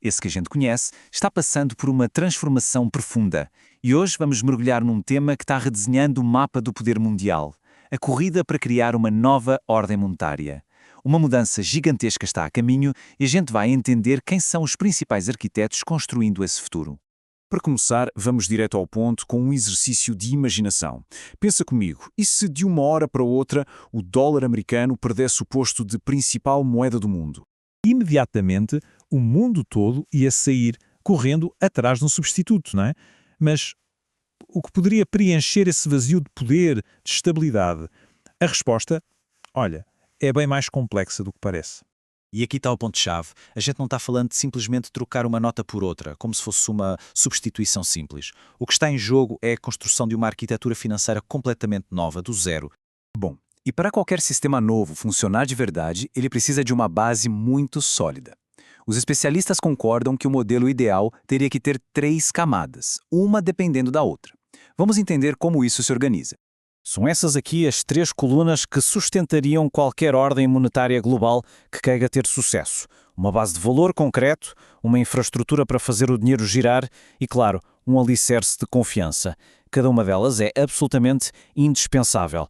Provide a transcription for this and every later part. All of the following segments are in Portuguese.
esse que a gente conhece, está passando por uma transformação profunda. E hoje vamos mergulhar num tema que está redesenhando o mapa do poder mundial: a corrida para criar uma nova ordem monetária. Uma mudança gigantesca está a caminho e a gente vai entender quem são os principais arquitetos construindo esse futuro. Para começar, vamos direto ao ponto com um exercício de imaginação. Pensa comigo, e se de uma hora para outra o dólar americano perdesse o posto de principal moeda do mundo? Imediatamente o mundo todo ia sair correndo atrás de um substituto, não é? Mas o que poderia preencher esse vazio de poder, de estabilidade? A resposta, olha, é bem mais complexa do que parece. E aqui está o ponto-chave. A gente não está falando de simplesmente trocar uma nota por outra, como se fosse uma substituição simples. O que está em jogo é a construção de uma arquitetura financeira completamente nova, do zero. Bom, e para qualquer sistema novo funcionar de verdade, ele precisa de uma base muito sólida. Os especialistas concordam que o modelo ideal teria que ter 3 camadas, uma dependendo da outra. Vamos entender como isso se organiza. São essas aqui as 3 colunas que sustentariam qualquer ordem monetária global que queira ter sucesso. Uma base de valor concreto, uma infraestrutura para fazer o dinheiro girar e, claro, um alicerce de confiança. Cada uma delas é absolutamente indispensável.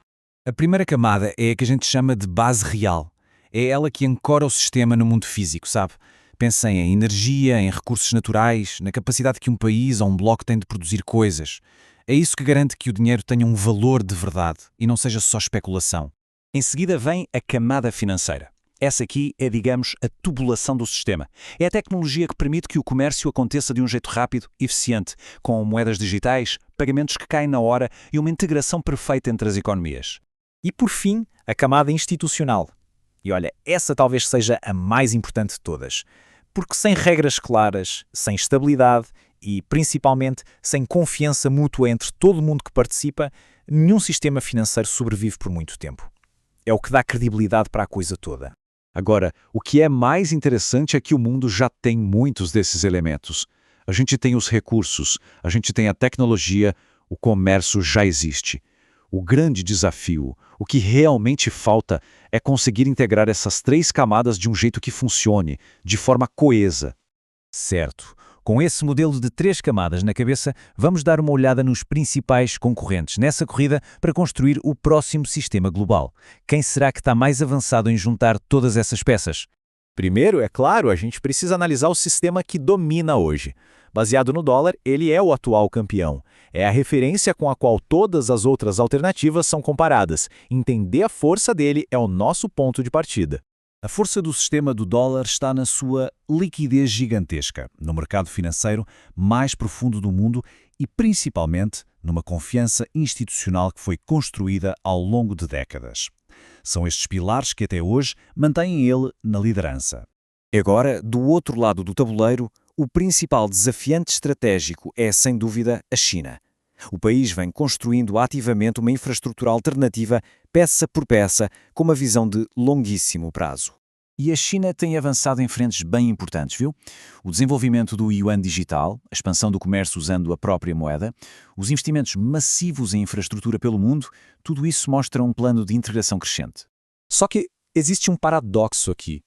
A primeira camada é a que a gente chama de base real. É ela que ancora o sistema no mundo físico, sabe? Pensem em energia, em recursos naturais, na capacidade que um país ou um bloco tem de produzir coisas. É isso que garante que o dinheiro tenha um valor de verdade e não seja só especulação. Em seguida vem a camada financeira. Essa aqui é, digamos, a tubulação do sistema. É a tecnologia que permite que o comércio aconteça de um jeito rápido e eficiente, com moedas digitais, pagamentos que caem na hora e uma integração perfeita entre as economias. E por fim, a camada institucional. E olha, essa talvez seja a mais importante de todas. Porque sem regras claras, sem estabilidade e, principalmente, sem confiança mútua entre todo mundo que participa, nenhum sistema financeiro sobrevive por muito tempo. É o que dá credibilidade para a coisa toda. Agora, o que é mais interessante é que o mundo já tem muitos desses elementos. A gente tem os recursos, a gente tem a tecnologia, o comércio já existe. O grande desafio, o que realmente falta, é conseguir integrar essas 3 camadas de um jeito que funcione, de forma coesa. Certo. Com esse modelo de 3 camadas na cabeça, vamos dar uma olhada nos principais concorrentes nessa corrida para construir o próximo sistema global. Quem será que está mais avançado em juntar todas essas peças? Primeiro, é claro, a gente precisa analisar o sistema que domina hoje. Baseado no dólar, ele é o atual campeão. É a referência com a qual todas as outras alternativas são comparadas. Entender a força dele é o nosso ponto de partida. A força do sistema do dólar está na sua liquidez gigantesca, no mercado financeiro mais profundo do mundo e principalmente numa confiança institucional que foi construída ao longo de décadas. São estes pilares que até hoje mantêm ele na liderança. Agora, do outro lado do tabuleiro, o principal desafiante estratégico é, sem dúvida, a China. O país vem construindo ativamente uma infraestrutura alternativa, peça por peça, com uma visão de longuíssimo prazo. E a China tem avançado em frentes bem importantes, viu? O desenvolvimento do yuan digital, a expansão do comércio usando a própria moeda, os investimentos massivos em infraestrutura pelo mundo, tudo isso mostra um plano de integração crescente. Só que existe um paradoxo aqui.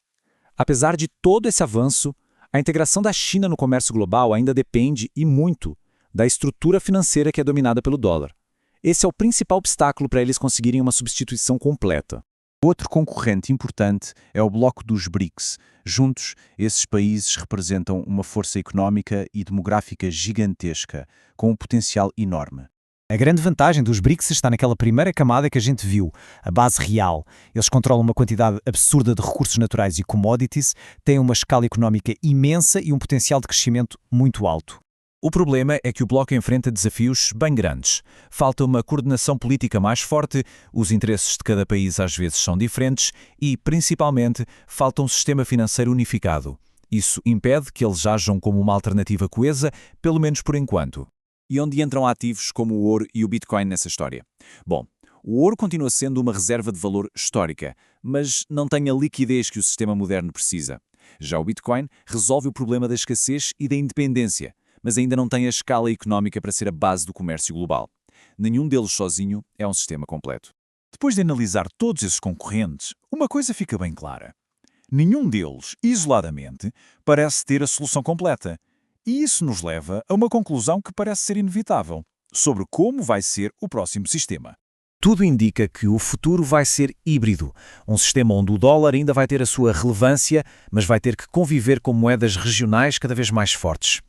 Apesar de todo esse avanço, a integração da China no comércio global ainda depende, e muito, da estrutura financeira que é dominada pelo dólar. Esse é o principal obstáculo para eles conseguirem uma substituição completa. Outro concorrente importante é o bloco dos BRICS. Juntos, esses países representam uma força económica e demográfica gigantesca, com um potencial enorme. A grande vantagem dos BRICS está naquela primeira camada que a gente viu, a base real. Eles controlam uma quantidade absurda de recursos naturais e commodities, têm uma escala económica imensa e um potencial de crescimento muito alto. O problema é que o bloco enfrenta desafios bem grandes. Falta uma coordenação política mais forte, os interesses de cada país às vezes são diferentes e, principalmente, falta um sistema financeiro unificado. Isso impede que eles ajam como uma alternativa coesa, pelo menos por enquanto. E onde entram ativos como o ouro e o Bitcoin nessa história? Bom, o ouro continua sendo uma reserva de valor histórica, mas não tem a liquidez que o sistema moderno precisa. Já o Bitcoin resolve o problema da escassez e da independência, mas ainda não tem a escala económica para ser a base do comércio global. Nenhum deles sozinho é um sistema completo. Depois de analisar todos esses concorrentes, uma coisa fica bem clara. Nenhum deles, isoladamente, parece ter a solução completa. E isso nos leva a uma conclusão que parece ser inevitável sobre como vai ser o próximo sistema. Tudo indica que o futuro vai ser híbrido, um sistema onde o dólar ainda vai ter a sua relevância, mas vai ter que conviver com moedas regionais cada vez mais fortes.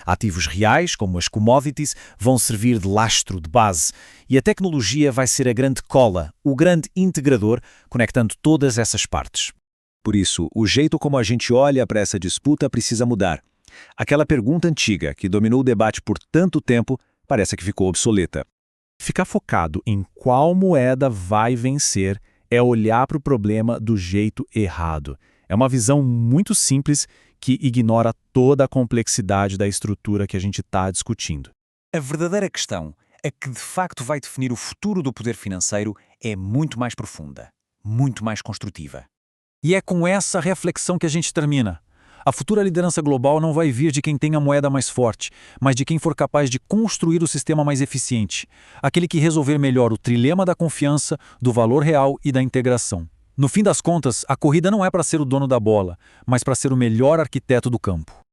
Ativos reais, como as commodities, vão servir de lastro, de base, e a tecnologia vai ser a grande cola, o grande integrador, conectando todas essas partes. Por isso, o jeito como a gente olha para essa disputa precisa mudar. Aquela pergunta antiga que dominou o debate por tanto tempo parece que ficou obsoleta. Ficar focado em qual moeda vai vencer é olhar para o problema do jeito errado. É uma visão muito simples que ignora toda a complexidade da estrutura que a gente está discutindo. A verdadeira questão, a que de facto vai definir o futuro do poder financeiro, é muito mais profunda, muito mais construtiva. E é com essa reflexão que a gente termina. A futura liderança global não vai vir de quem tem a moeda mais forte, mas de quem for capaz de construir o sistema mais eficiente, aquele que resolver melhor o trilema da confiança, do valor real e da integração. No fim das contas, a corrida não é para ser o dono da bola, mas para ser o melhor arquiteto do campo.